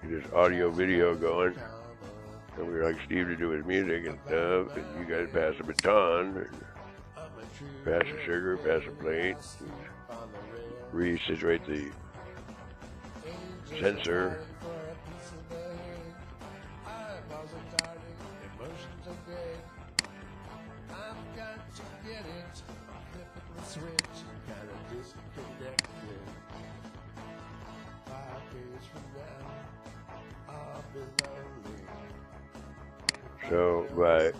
this audio video going. And we like Steve to do his music and stuff, and you guys pass the baton, and pass the sugar, pass the plate, resituate the sensor. So, but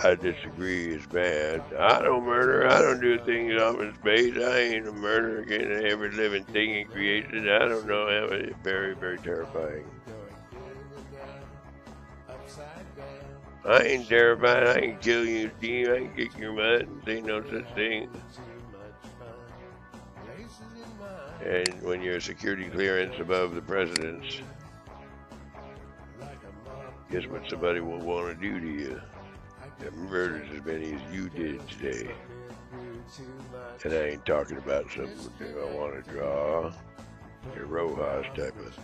I disagree. It's bad. I don't murder. I don't do things off in space. I ain't a murderer against every living thing in creation. I don't know. It's very, very terrifying. I ain't terrified. I ain't kill you, Steve. I ain't kick your butt and say no such thing. And when you're a security clearance above the president's, guess what somebody will want to do to you? That murders as many as you did today. And I ain't talking about something I want to draw. Your Rojas type of.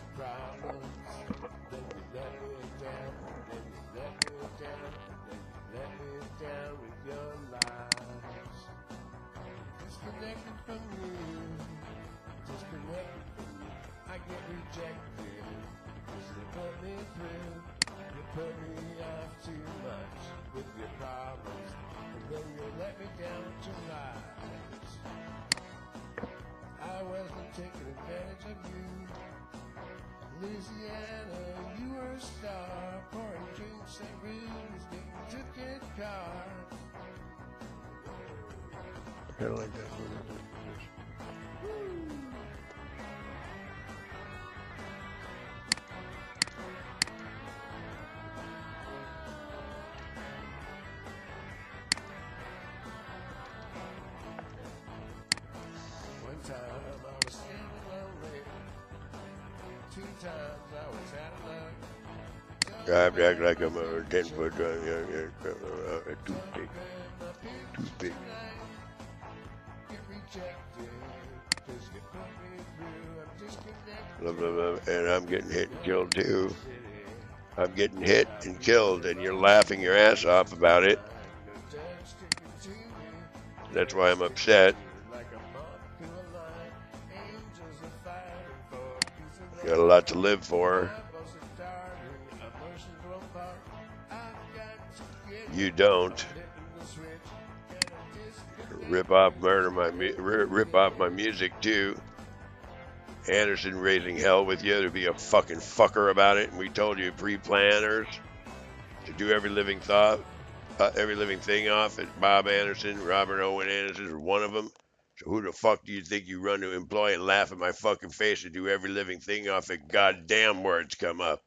I kind of like that. One time I was standing lonely. 2 times I was out of luck. I have to act like I'm a 10-foot toothpick. Toothpick. And I'm getting hit and killed too. I'm getting hit and killed, and you're laughing your ass off about it. That's why I'm upset. Got a lot to live for. You don't. Rip off my music too. Anderson raising hell with you to be a fucking fucker about it, and we told you pre-planners to do every living thing off at Bob Anderson. Robert Owen Anderson is one of them. So who the fuck do you think you run to employ and laugh at my fucking face to do every living thing off at goddamn words come up?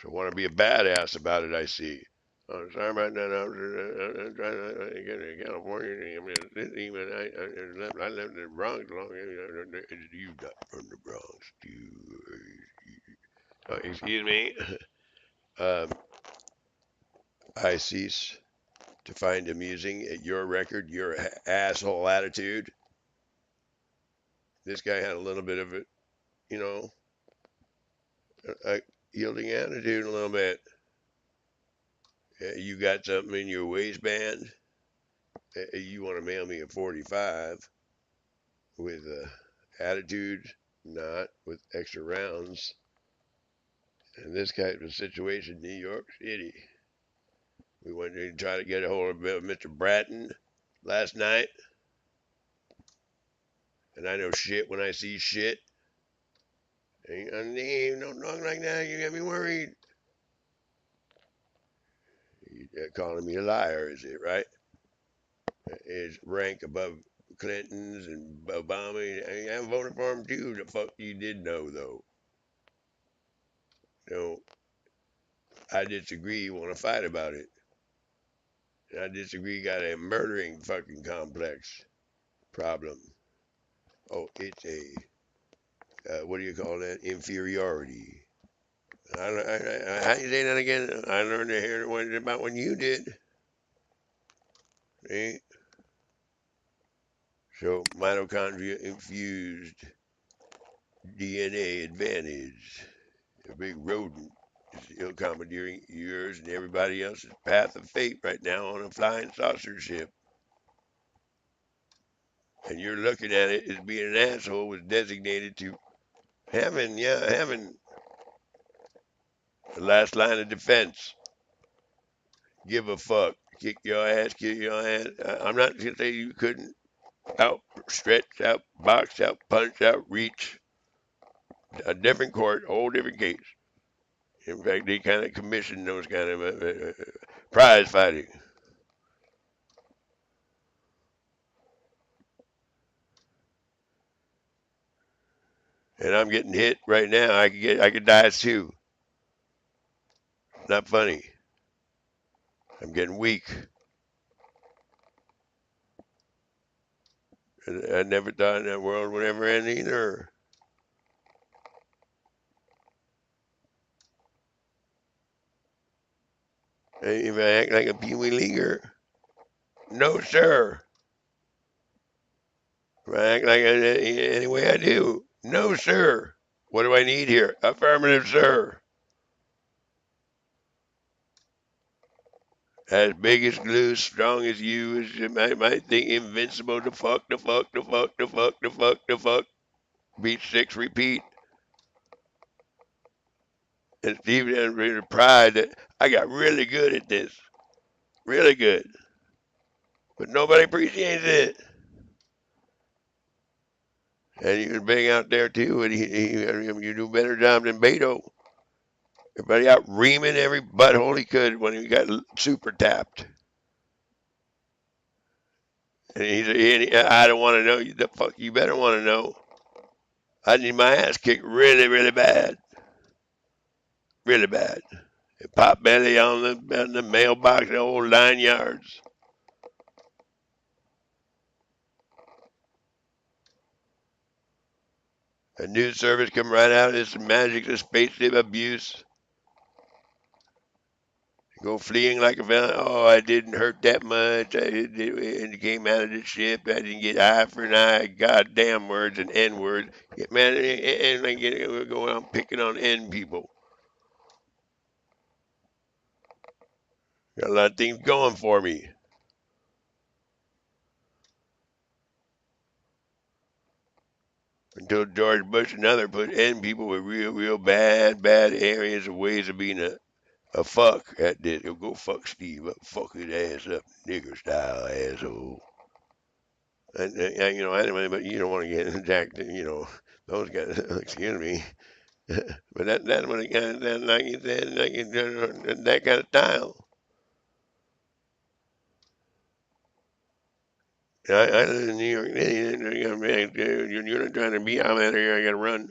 So want to be a badass about it, I see. Oh, sorry about that. I'm trying to get to California. I lived in the Bronx long. You got from the Bronx. Excuse me. I cease to find amusing at your record, your asshole attitude. This guy had a little bit of it, a yielding attitude a little bit. You got something in your waistband. You want to mail me a 45 with attitude, not with extra rounds. And this kind of situation, New York City. We went to try to get a hold of Mr. Bratton last night. And I know shit when I see shit. Ain't a name, don't talk like that, you got me worried. You're calling me a liar, is it, right? Is rank above Clinton's and Obama. I voted for him too. The fuck you did know, though. No, I disagree. You want to fight about it. And I disagree. You got a murdering fucking complex problem. Oh, it's a, what do you call that? Inferiority. How do you say that again? I learned to hear it about when you did. See? So mitochondria infused DNA advantage. A big rodent is commandeering yours and everybody else's path of fate right now on a flying saucer ship. And you're looking at it as being an asshole was designated to having the last line of defense. Give a fuck. Kick your ass, kill your ass. I'm not going to say you couldn't outstretch, out box, out punch, out reach. A different court, a whole different case. In fact, they kind of commission those kind of prize fighting. And I'm getting hit right now. I could die too. Not funny. I'm getting weak. I never thought that world would ever end either. If I act like a peewee leaguer, no sir. If I act like any way I do, no sir. What do I need here? Affirmative, sir. As big as glue, strong as you, as you might think, invincible. The fuck, the fuck, the fuck, the fuck, the fuck, the fuck. Beat 6, repeat. And Steve had pride that I got really good at this. Really good. But nobody appreciates it. And he was big out there too, and you do a better job than Beto. Everybody out reaming every butthole he could when he got super tapped. And I don't want to know. The fuck you better want to know. I need my ass kicked really, really bad. Really bad. Pop belly on the mailbox, the whole 9 yards. A news service come right out of this magic of spaceship abuse. Go fleeing like a villain. Oh, I didn't hurt that much. And came out of the ship. I didn't get eye for an eye. Goddamn words and N words. Yeah, man, and we're going on picking on N people. Got a lot of things going for me. Until George Bush and other put N people with real bad areas of ways of being a fuck at this. Go fuck Steve up, fuck his ass up, nigger style asshole. And anyway, but you don't want to get jacked, those guys, excuse me. But that's what it kind of, like you said, that kind of style. I live in New York City. You're not trying to be out here. I got to run.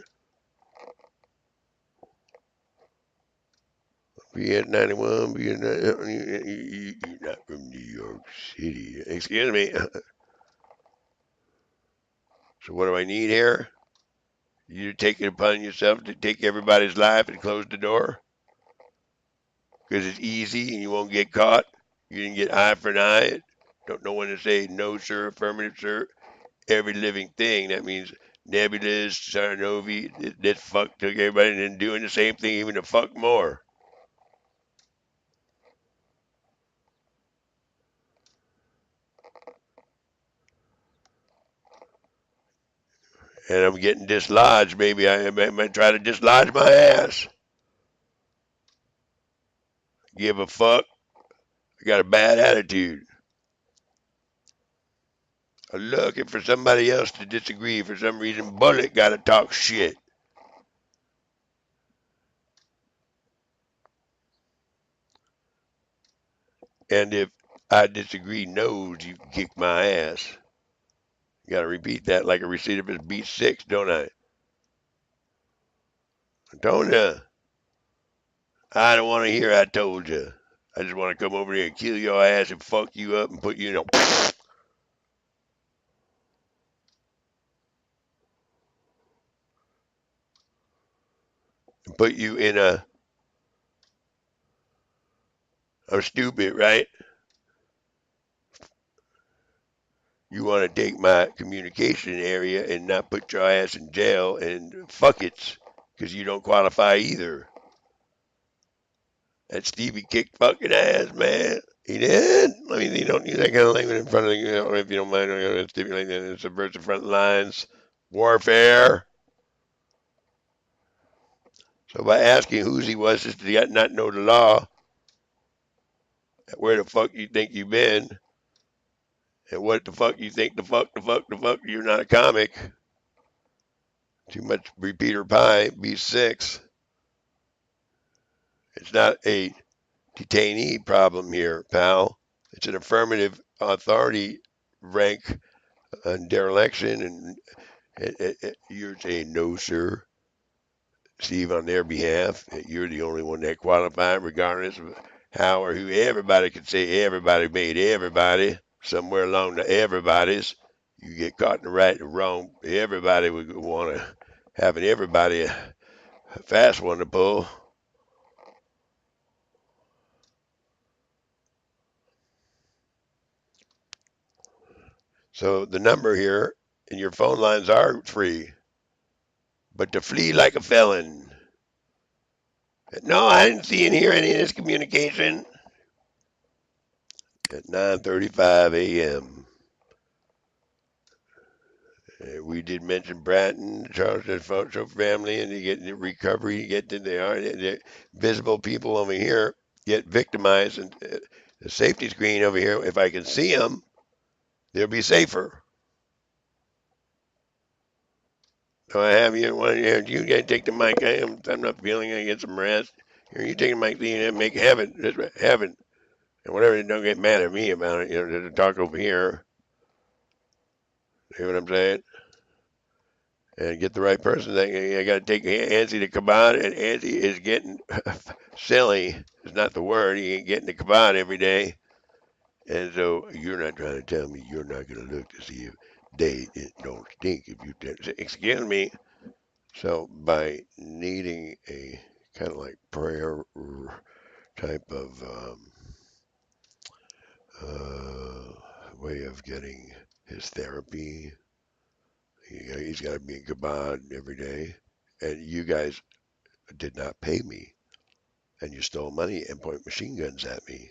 Be at 91. Be at you're not from New York City. Excuse me. So what do I need here? You take it upon yourself to take everybody's life and close the door? Because it's easy and you won't get caught. You didn't get eye for an eye. Don't know when to say no, sir, affirmative, sir. Every living thing. That means Nebulas, Sarnovi, this fuck took everybody and then doing the same thing, even to fuck more. And I'm getting dislodged. Maybe I might try to dislodge my ass. Give a fuck. I got a bad attitude. I'm looking for somebody else to disagree. For some reason, Bullet got to talk shit. And if I disagree, knows you can kick my ass. You got to repeat that like a recidivist beat 6, don't I? Don't ya? I don't want to hear I told you. I just want to come over here and kill your ass and fuck you up and put you in a... put you in a... I'm stupid, right? You want to take my communication area and not put your ass in jail and fuck it, because you don't qualify either. That Stevie kicked fucking ass, man. He did. I mean, you don't use that kind of language in front of the, if you don't mind, Stevie like that. It subverts the front lines. Warfare. So by asking whose he was, just to not know the law, where the fuck you think you been, and what the fuck you think the fuck, you're not a comic. Too much repeater pie, B6. It's not a detainee problem here, pal. It's an affirmative authority rank on dereliction, and you're saying no, sir. Steve, on their behalf, you're the only one that qualified, regardless of how or who. Everybody could say everybody made everybody. Somewhere along the everybody's, you get caught in the right and wrong. Everybody would want to having everybody a fast one to pull. So the number here and your phone lines are free, but to flee like a felon. No, I didn't see and hear any of this communication at 9:35 a.m. We did mention Bratton, Charles Photo family, and you get the recovery, you get the visible people over here get victimized, and the safety screen over here, if I can see them, they'll be safer. So I have you, you guys take the mic. I'm not feeling I get some rest. Here, you take the mic, and make heaven, heaven, and whatever. Don't get mad at me about it. To talk over here. You know what I'm saying? And get the right person. I got to take Ansi to Kabod, and Ansi is getting silly. It's not the word. He ain't getting to Kabod every day. And so you're not trying to tell me you're not going to look to see if they don't stink. If you excuse me. So by needing a kind of like prayer type of way of getting his therapy, he's got to be in Kabod every day. And you guys did not pay me, and you stole money and point machine guns at me.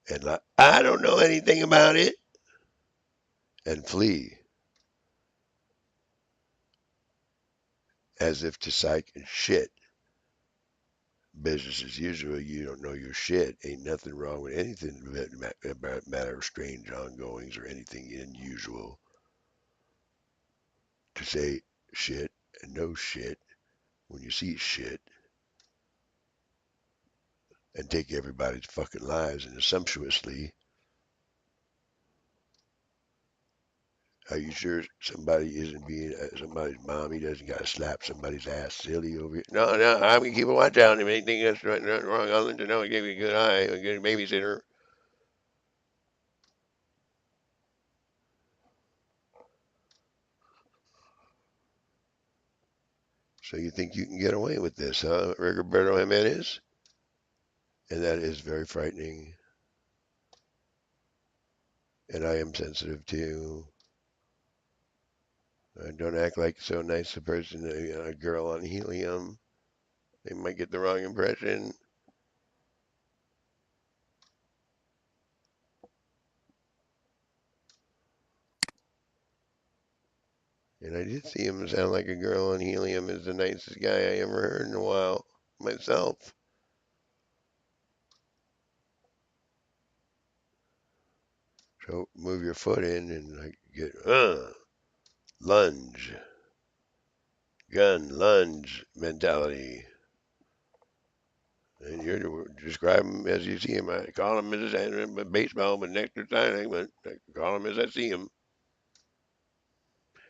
And I don't know anything about it, and flee as if to psych and shit. Business as usual. You don't know your shit. Ain't nothing wrong with anything about matter of strange ongoings or anything unusual. To say shit and no shit when you see shit and take everybody's fucking lives and sumptuously. Are you sure somebody isn't being somebody's mommy doesn't got to slap somebody's ass silly over here? No, I'm gonna keep a watch out. If anything that's right, wrong, I'll let you know. I gave you a good eye, a good babysitter. So you think you can get away with this, huh, Rigoberto Jimenez? And that is very frightening. And I am sensitive too. Don't act like so nice a person, a girl on helium. They might get the wrong impression. And I did see him sound like a girl on helium is the nicest guy I ever heard in a while myself. So move your foot in and like get lunge, gun, lunge mentality. And you're describe him as you see him. I call him as a baseball, but next to signing, but I call him as I see him.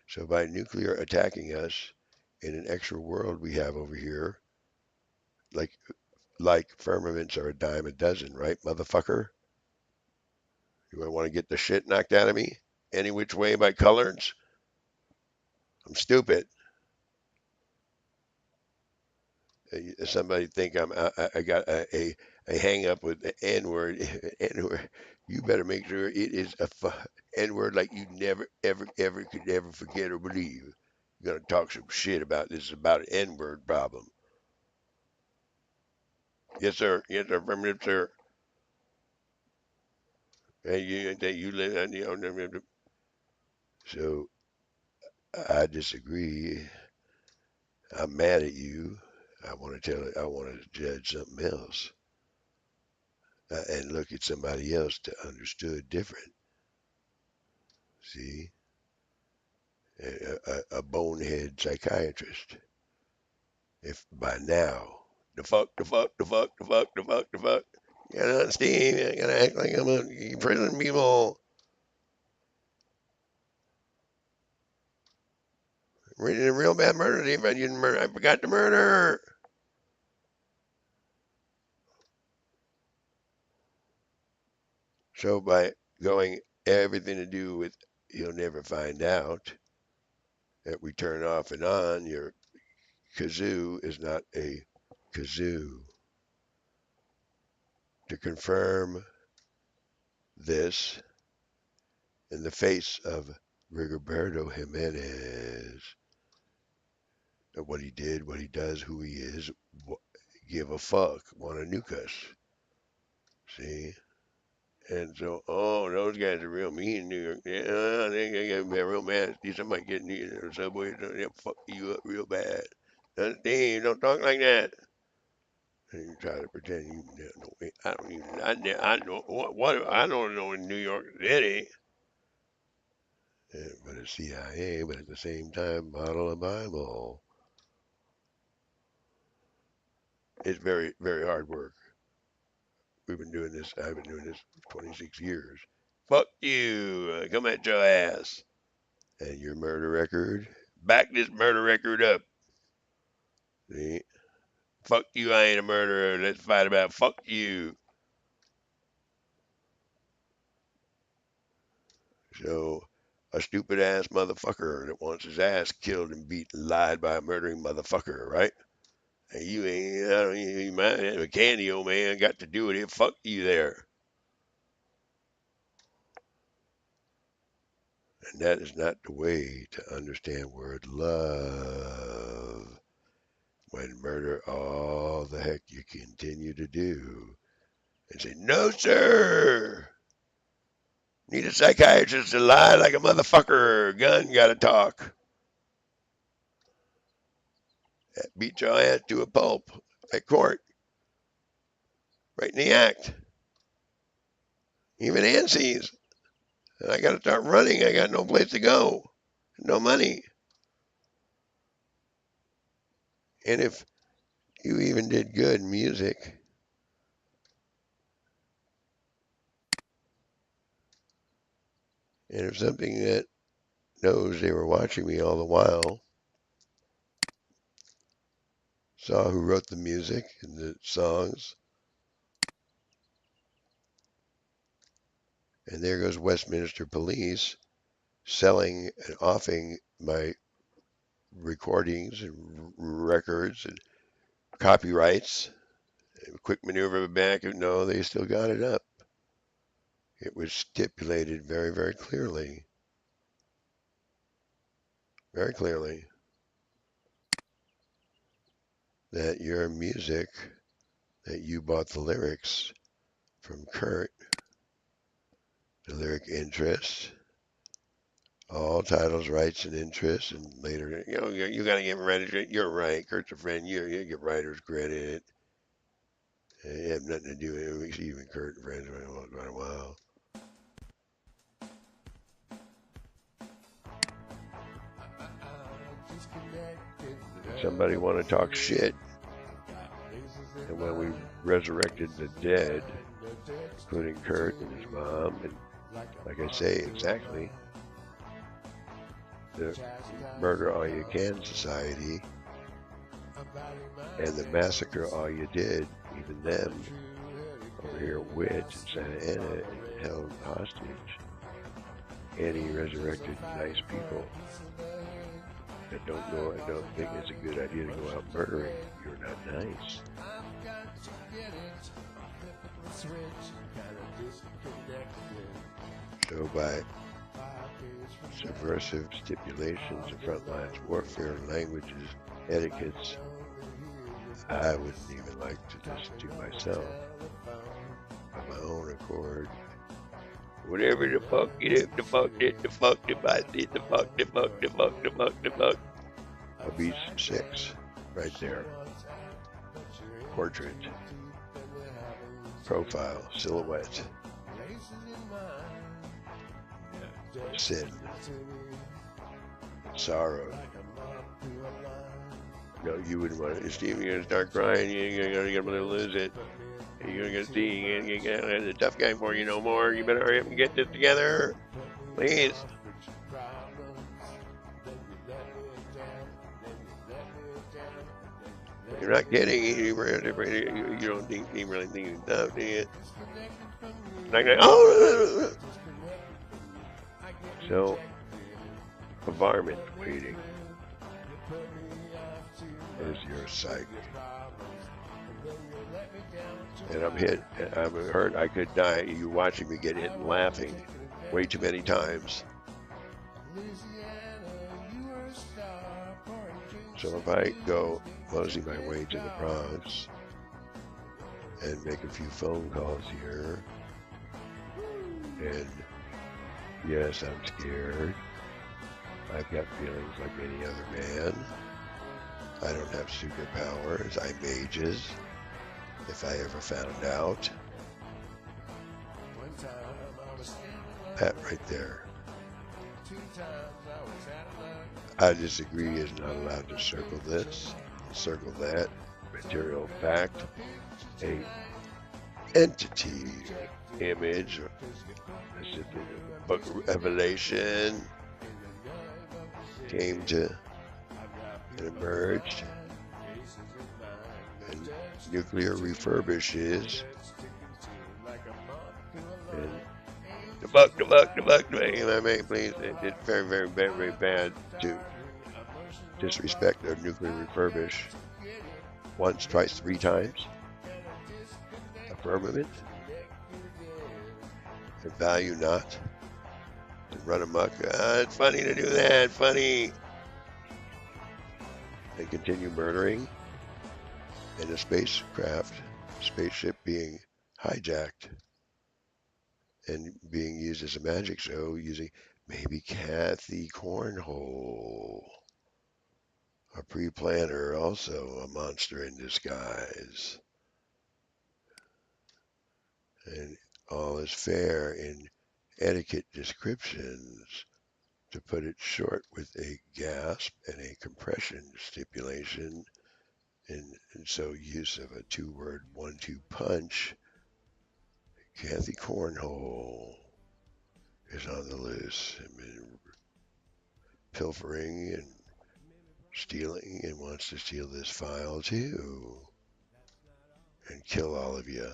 So by nuclear attacking us in an extra world we have over here, like firmaments are a dime a dozen, right, motherfucker? You want to get the shit knocked out of me any which way by colors? I'm stupid. Somebody think I got a hang up with the N word. N word. You better make sure it is N-word like you never, ever, ever could ever forget or believe. You're gonna talk some shit about this about an N-word problem. Yes, sir. Yes, sir. Affirmative, sir. And you live, and you know. So I disagree. I'm mad at you. I want to tell it. I want to judge something else and look at somebody else to understood different. See, a bonehead psychiatrist. If by now, the fuck, the fuck, the fuck, the fuck, the fuck, the fuck. You gotta understand. I gotta act like I'm a prison people. Reading a real bad murder. If I didn't murder, I forgot to murder. So by going everything to do with you'll never find out that we turn off and on, your kazoo is not a kazoo. To confirm this in the face of Rigoberto Jimenez, what he did, what he does, who he is, give a fuck, want to nuke us. See? And so, oh, those guys are real mean in New York. Yeah, they gotta be real mad. See somebody getting in the subway, they'll fuck you up real bad. Understand? Don't talk like that. And you try to pretend you know. I don't even. I know what I don't know in New York City. Yeah, but it's CIA, but at the same time, bottle of Bible. It's very, very hard work. We've been doing this. I've been doing this for 26 years. Fuck you. Come at your ass. And your murder record. Back this murder record up. See? Fuck you, I ain't a murderer. Let's fight about fuck you. So, a stupid ass motherfucker that wants his ass killed and beat and lied by a murdering motherfucker, right? And you ain't, I don't even mind. A candy old man got to do with it. Fuck you there. And that is not the way to understand word love. When murder all the heck you continue to do and say, no, sir. Need a psychiatrist to lie like a motherfucker. Gun gotta talk. Beat your ass to a pulp at court. Right in the act. Even ANSYS. And I gotta start running. I got no place to go. No money. And if you even did good music, and if something that knows they were watching me all the while, saw who wrote the music and the songs, and there goes Westminster Police selling and offing my recordings and records and copyrights. Quick maneuver back, no, they still got it up. It was stipulated very, very clearly, that your music, that you bought the lyrics from Kurt, the lyric interest, all titles, rights, and interests, and later, you got to give him credit. You're right, Kurt's a friend. You get writer's credit. You have nothing to do with it. We see even Kurt and friends for quite a while. Somebody want to talk shit. And when we resurrected the dead, including Kurt and his mom, and like I say, exactly, the Murder All You Can Society and the Massacre All You Did, even them, over here at Witt in Santa Ana, held hostage any resurrected nice people that don't know and don't think it's a good idea to go out murdering. You're not nice. So by subversive stipulations of frontlines warfare, languages, etiquettes I wouldn't even like to just do myself on my own accord. Whatever the fuck you do, the fuck did, the fuck did I did, the fuck, the fuck, the fuck, the fuck, the fuck. I'll be 6 right there. Portrait, profile, silhouette, sin, sorrow. No, you wouldn't want it. Steve, you're gonna start crying. You're gonna lose it. You're gonna see. You're gonna have a tough guy for you no more. You better hurry up and get this together, please. You're not kidding. You don't think you really think it's tough, do you? Like, oh. So, a varmint waiting is your psyche. And I'm hit, I'm hurt, I could die. You watching me get hit and laughing way too many times. So if I go mosey my way to the Bronx and make a few phone calls here, and yes, I'm scared. I've got feelings like any other man. I don't have superpowers. I'm mages. If I ever found out. That right there. I disagree is not allowed to circle this, circle that. Material fact, a entity, image, book of Revelation came to and emerged, and nuclear refurbishes, and the buck, please. It's very, very, very, very bad to disrespect a nuclear refurbish once, twice, 3 times. Affirmative. And value not. To run amok. It's funny to do that. Funny. And continue murdering in a spaceship being hijacked and being used as a magic show using maybe Kathy Cornhole, a pre-planner, also a monster in disguise. And all is fair in etiquette descriptions, to put it short, with a gasp and a compression stipulation, and so use of a 2-word 1-2 punch. Kathy Cornhole is on the loose and been pilfering and stealing, and wants to steal this file too and kill all of you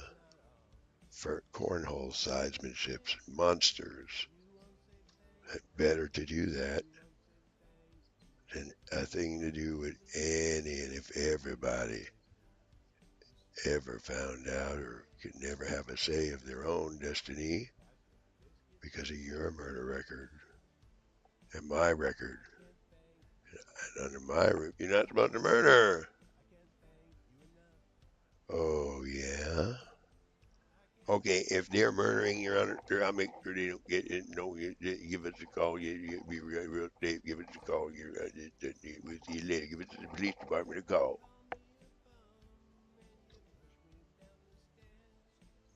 for cornhole sidesmanships, monsters. Better to do that than a thing to do with any, and if everybody ever found out or could never have a say of their own destiny because of your murder record and my record. And under my roof, you're not supposed to murder. Oh, yeah? Okay, if they're murdering your honor, I'll make sure they don't get it. No, give us a call. You be real safe. Give us a call. We'll see you later. Give us the police department a call.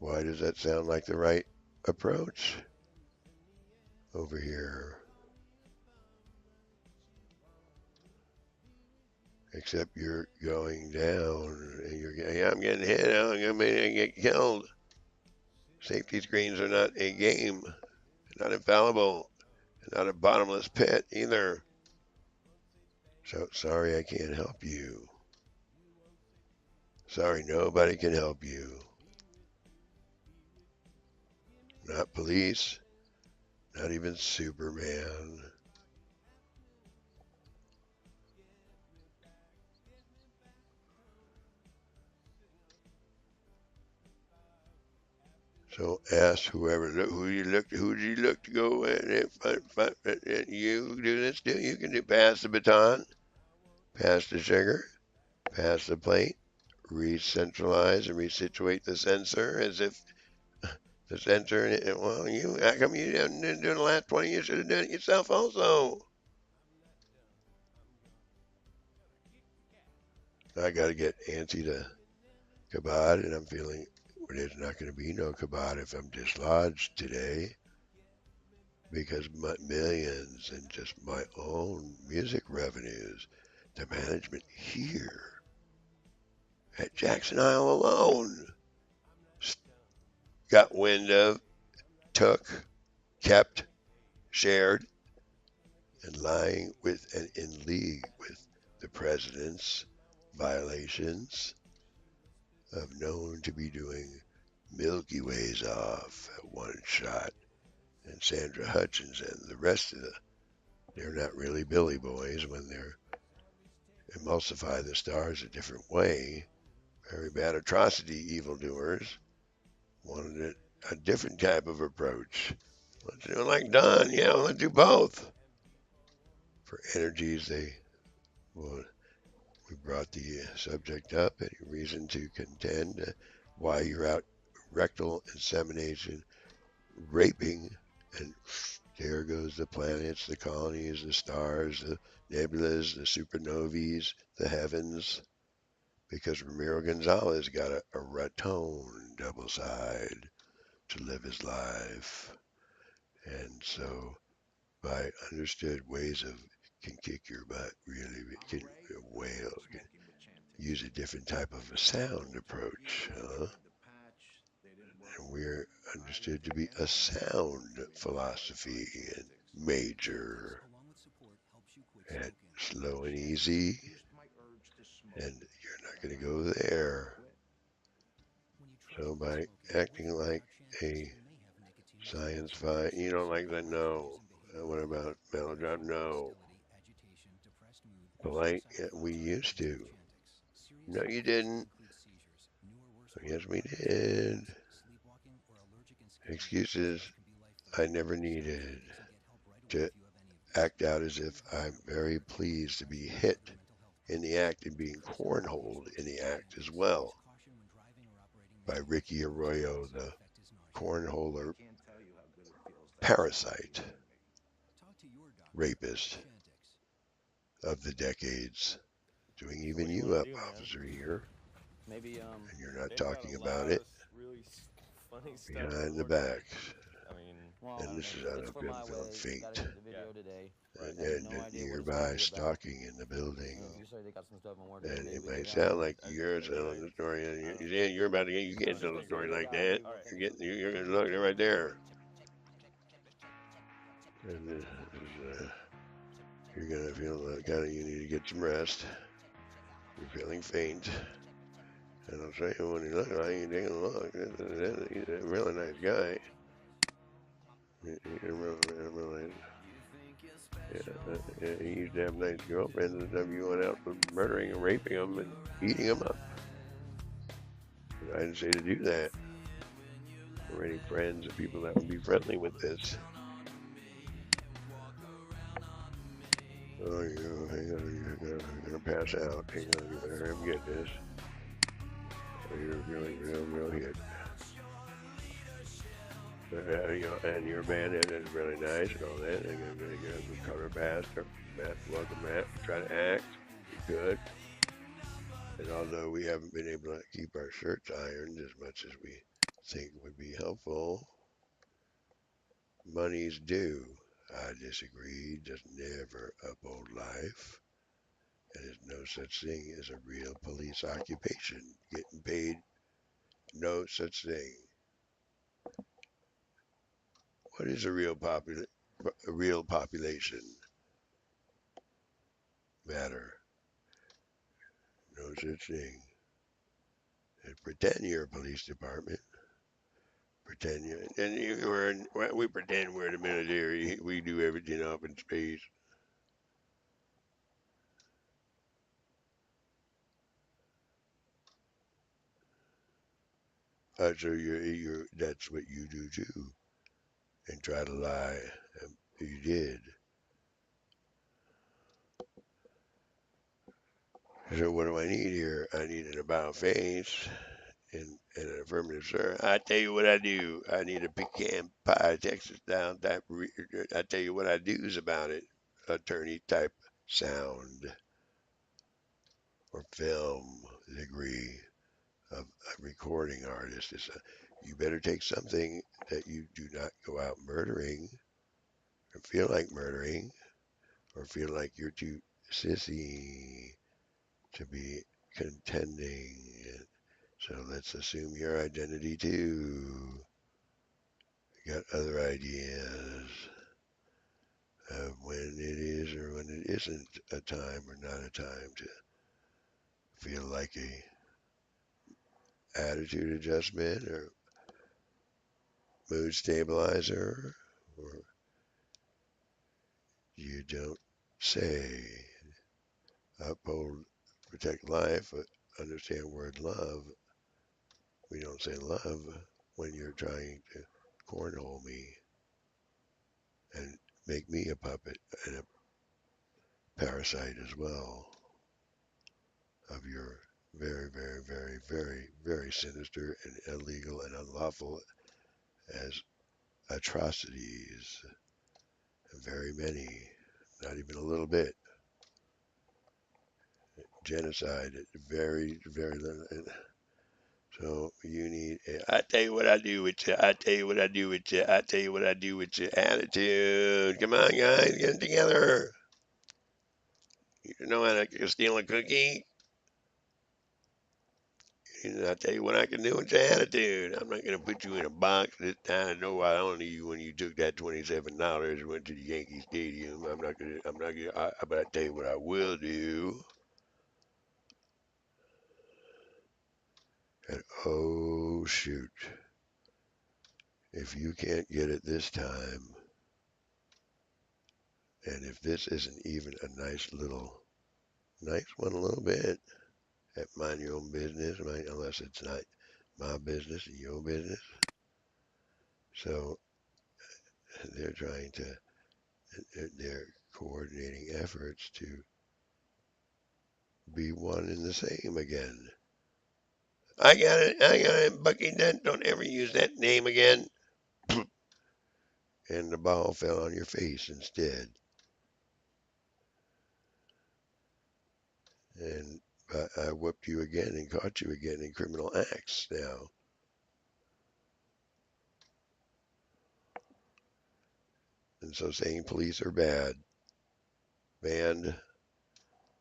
Why does that sound like the right approach over here? Except you're going down and you're getting, I'm getting hit, I'm going to get killed. Safety screens are not a game, not infallible, not a bottomless pit either. So sorry I can't help you. Sorry, nobody can help you. Not police, not even Superman. So ask whoever who do you look to go and you do this, do you can do pass the baton, pass the sugar, pass the plate, re-centralize and resituate the sensor as if the sensor. Well, you how come you didn't do it in the last 20 years? You should have done it yourself also. I got to get antsy to kabod, and I'm feeling there's not going to be no kabod if I'm dislodged today because my millions in just my own music revenues, the management here at Jackson Isle alone got wind of, took, kept, shared, and lying with and in league with the president's violations of known to be doing Milky Ways off at one shot. And Sandra Hutchins and the rest of they're not really Billy Boys when they're emulsify the stars a different way. Very bad atrocity evildoers wanted a different type of approach. Let's do it like Don. Yeah, let's do both. For energies, well, we brought the subject up. Any reason to contend why you're out rectal insemination, raping, and there goes the planets, the colonies, the stars, the nebulas, the supernovae, the heavens. Because Ramiro Gonzalez got a Raton double side to live his life. And so, by understood ways of can kick your butt, really can whale, can use a different type of a sound approach. And we're understood to be a sound philosophy and major and slow and easy. And you're not going to go there. So by acting like a science fight, you don't like that? No. What about melodrama? No. Polite? Yeah, we used to. No, you didn't. Yes, we did. Excuses I never needed to act out as if I'm very pleased to be hit in the act and being cornholed in the act as well by Ricky Arroyo, the cornholer parasite rapist of the decades, doing even you up, officer here, and you're not talking about it behind the back. And this is out of him feeling faint. And nearby stalking in the building. And it might sound like you're telling the story, and you're about to get, you can't tell a story like that. You're going to look right there. And you're going to feel kind of, you need to get some rest. You're feeling faint. And I'll show you what he looks like. You take a look. He's a really nice guy. He's a really yeah, he used to have nice girlfriends and stuff. You went out murdering and raping them and eating them up. I didn't say to do that. Or any friends or people that would be friendly with this. Oh, hang on, you're gonna pass out. Hang on, you better him get this. Oh, you're really real hit. And your band is really nice and all that. And you're gonna get a cover pastor. Welcome, Matt. Try to act. Be good. And although we haven't been able to keep our shirts ironed as much as we think would be helpful, money's due. I disagree. Just never uphold life. And there's no such thing as a real police occupation. Getting paid, no such thing. What is a real population matter? No such thing. And pretend you're a police department. Pretend you and we pretend we're the military. We do everything up in space. So that's what you do too, and try to lie. You did. So what do I need here? I need an about face and an affirmative, sir. I tell you what I do. I need a pecan pie, Texas style type. I tell you what I do's about it. Attorney type sound or film degree of a recording artist. You better take something that you do not go out murdering or feel like murdering or feel like you're too sissy to be contending. So let's assume your identity too. Got other ideas of when it is or when it isn't a time or not a time to feel like a attitude adjustment or mood stabilizer, or you don't say uphold, protect life, understand word love. We don't say love when you're trying to cornhole me and make me a puppet and a parasite as well of your very, very, very, very, very sinister and illegal and unlawful as atrocities, and very many, not even a little bit. Genocide, very, very little. So you need. I tell you what I do with you. I tell you what I do with you. I tell you what I do with your attitude. Come on, guys, get it together. You know how to steal a cookie? And I tell you what I can do with your attitude. I'm not gonna put you in a box this time. I know I only you when you took that $27 and went to the Yankee Stadium. I'm not gonna. I'm not gonna. But I tell you what I will do. And oh shoot, if you can't get it this time, and if this isn't even a nice one, a little bit, at mind your own business, right? Unless it's not my business and your business. So they're trying to. They're coordinating efforts to be one and the same again. I got it, Bucky Dent. Don't ever use that name again. And the ball fell on your face instead. And I whooped you again and caught you again in criminal acts now. And so saying police are banned.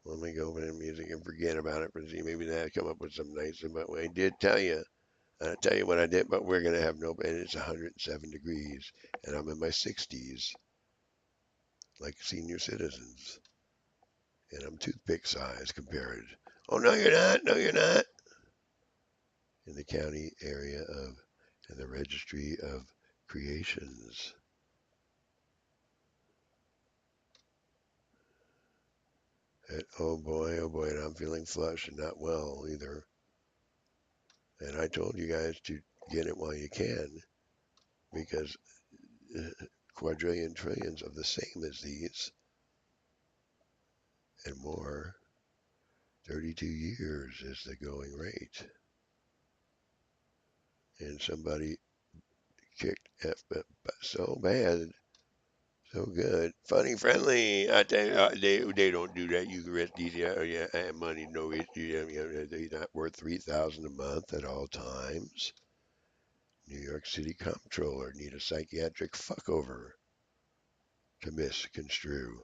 Let me go over the music and forget about it. Maybe that come up with some nice. But I did tell you. I tell you what I did, but we're gonna have no. And it's 107 degrees, and I'm in my 60s, like senior citizens, and I'm toothpick size compared. Oh no, you're not. No, you're not. In the county area of, in the registry of creations. And oh boy, and I'm feeling flush and not well either. And I told you guys to get it while you can, because quadrillion trillions of the same as these and more. 32 years is the going rate. And somebody kicked F so bad, so good, funny, friendly. I tell you, they don't do that. You can rest these money, no issue. They're not worth 3,000 a month at all times. New York City comptroller need a psychiatric fuckover to misconstrue.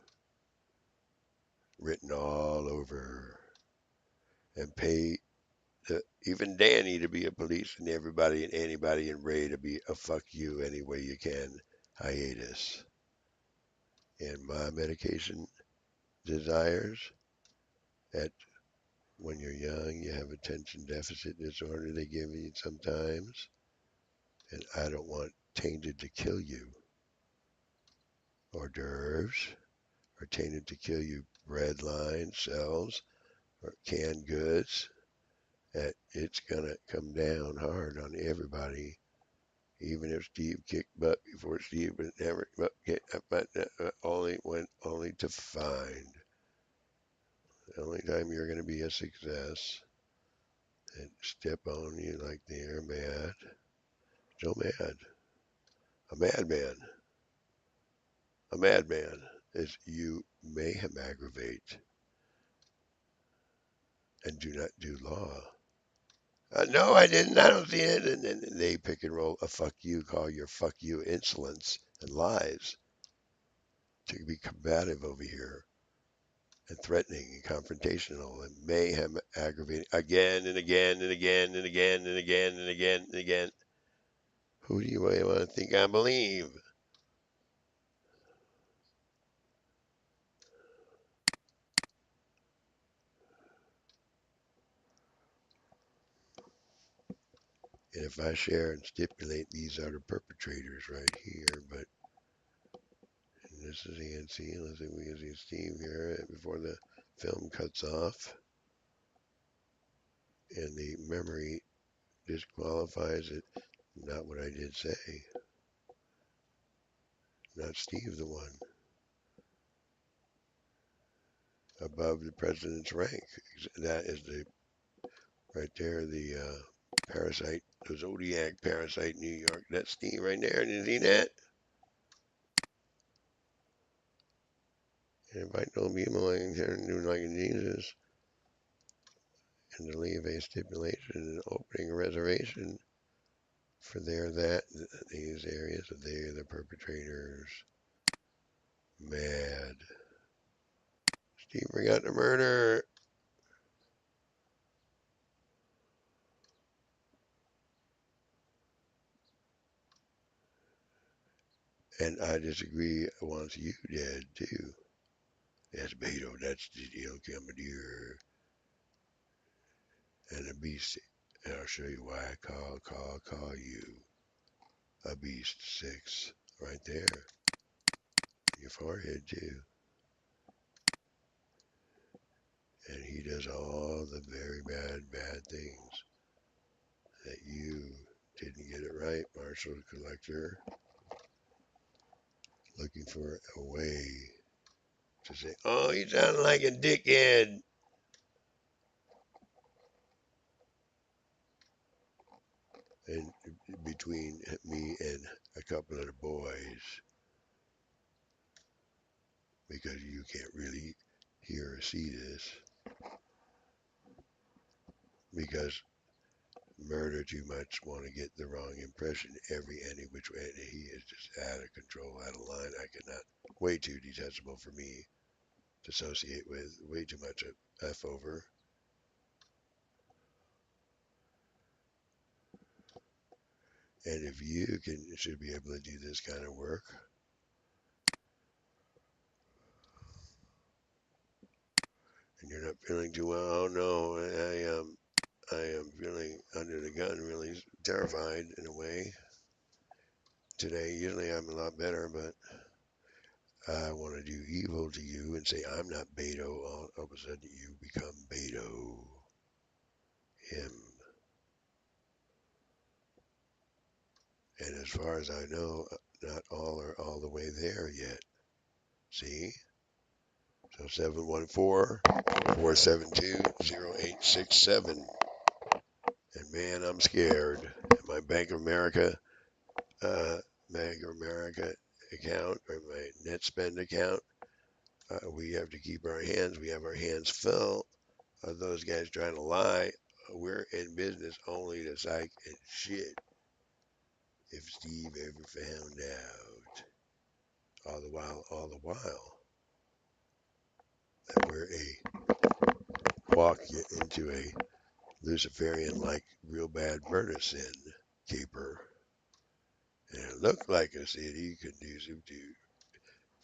Written all over, and pay even Danny to be a police and everybody and anybody and Ray to be a fuck you any way you can hiatus. And my medication desires at when you're young, you have attention deficit disorder they give you sometimes. And I don't want tainted to kill you. Hors d'oeuvres or tainted to kill you bread line cells or canned goods that it's gonna come down hard on everybody. Even if Steve kicked butt before Steve was never but only to find the only time you're gonna be a success and step on you like they're mad, so mad, a madman, a madman is you mayhem aggravate and do not do law. No, I didn't. I don't see it. And then they pick and roll a fuck you, call your fuck you insolence and lies to be combative over here and threatening and confrontational and mayhem aggravating again and again and again and again and again and again and again. Who do you want to think I believe? And if I share and stipulate these are the perpetrators right here, but this is Nancy. Let's see, we can see Steve here before the film cuts off. And the memory disqualifies it. Not what I did say. Not Steve, the one above the president's rank. That is the right there, the parasite, the Zodiac parasite, New York. That's Steve right there. Did you see that? And if I don't be like here and do like Jesus, and to leave a stipulation and opening a reservation for these areas, they're the perpetrators. Mad. Steve forgot the murder. And I disagree wants you dead too. That's Beto, that's the commandeer and a beast. And I'll show you why I call you a beast 6 right there. Your forehead too. And he does all the very bad things that you didn't get it right, Marshall Collector. Looking for a way to say, oh, you sound like a dickhead. And between me and a couple of the boys, because you can't really hear or see this, because murder too much want to get the wrong impression any which way. And he is just out of control, out of line. I cannot, way too detestable for me to associate with, way too much of F over. And if you should be able to do this kind of work, and you're not feeling too well, oh no, I am feeling under the gun, really terrified in a way. Today, usually I'm a lot better, but I want to do evil to you and say I'm not Beto. All of a sudden, you become Beto, him. And as far as I know, not all are all the way there yet. See? So 714-472-0867. And man, I'm scared. My Bank of America, uh, Bank of America account or my net spend account, we have to keep our hands. We have our hands full of those guys trying to lie. We're in business only to psych and shit. If Steve ever found out, all the while, that we're walk into a Luciferian-like real bad murder sin caper, and it looked like a city conducive to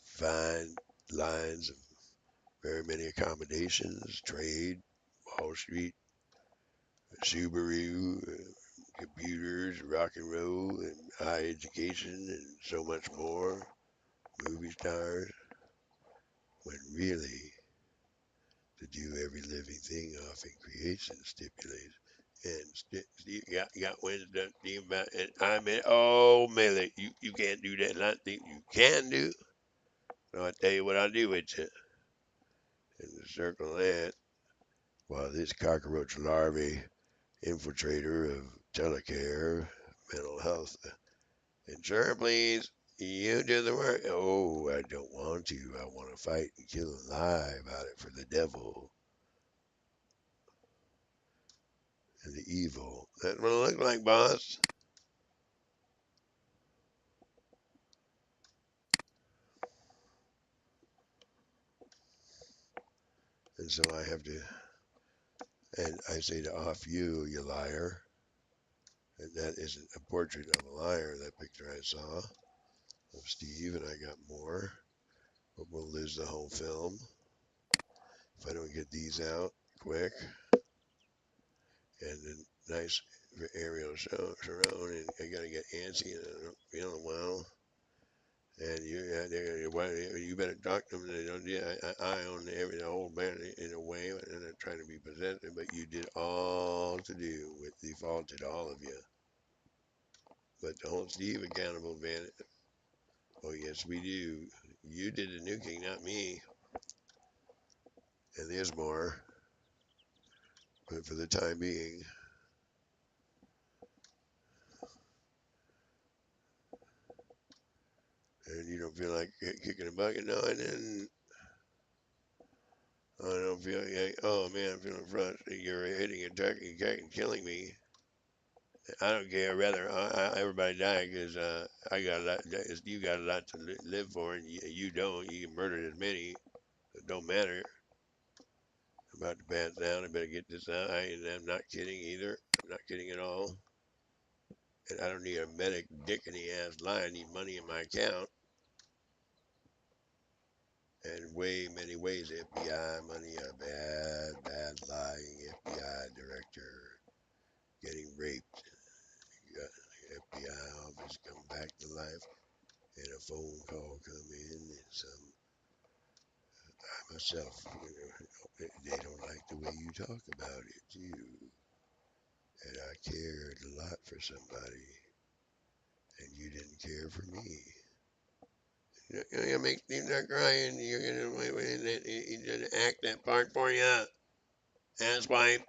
fine lines of very many accommodations, trade, Wall Street, Subaru, computers, rock and roll, and high education, and so much more. Movie stars, when really to do every living thing off in creation stipulates And Steve got wind of Steve about, and I mean, oh, Millie, you can't do that. And I think you can do. So I tell you what I'll do with you. In the circle of that, while this cockroach larvae infiltrator of telecare, mental health, insurance, please. You do the work. Oh, I don't want to. I want to fight and kill and lie about it for the devil and the evil. That's what it looks like, boss. And so I have to, and I say to off you, you liar. And that isn't a portrait of a liar, that picture I saw of Steve, and I got more. But we'll lose the whole film if I don't get these out quick. And then nice aerial surround, and I gotta get antsy, and I don't feeling well. And you better talk to them. They don't. Yeah, I own the whole band in a way, and I'm trying to be possessive. But you did all to do with defaulted all of you. But to hold Steve accountable, man. Oh yes, we do. You did the nuking, not me. And there's more. But for the time being, and you don't feel like kicking a bucket, no, I didn't. I don't feel like, oh man, I'm feeling frustrated. You're hitting, attacking, and killing me. I don't care. Rather, everybody die because I got a lot. You got a lot to live for, and you don't. You can murder as many. It don't matter. I'm about to pass down. I better get this out. I'm not kidding either. I'm not kidding at all. And I don't need a medic dick in the ass lie. I need money in my account. And way many ways, FBI money, a bad lying FBI director getting raped. You got the FBI office come back to life, and a phone call come in, and some I myself, they don't like the way you talk about it too. And I cared a lot for somebody, and you didn't care for me. You're gonna make Steve start crying. You're gonna act that part for you, asswipe.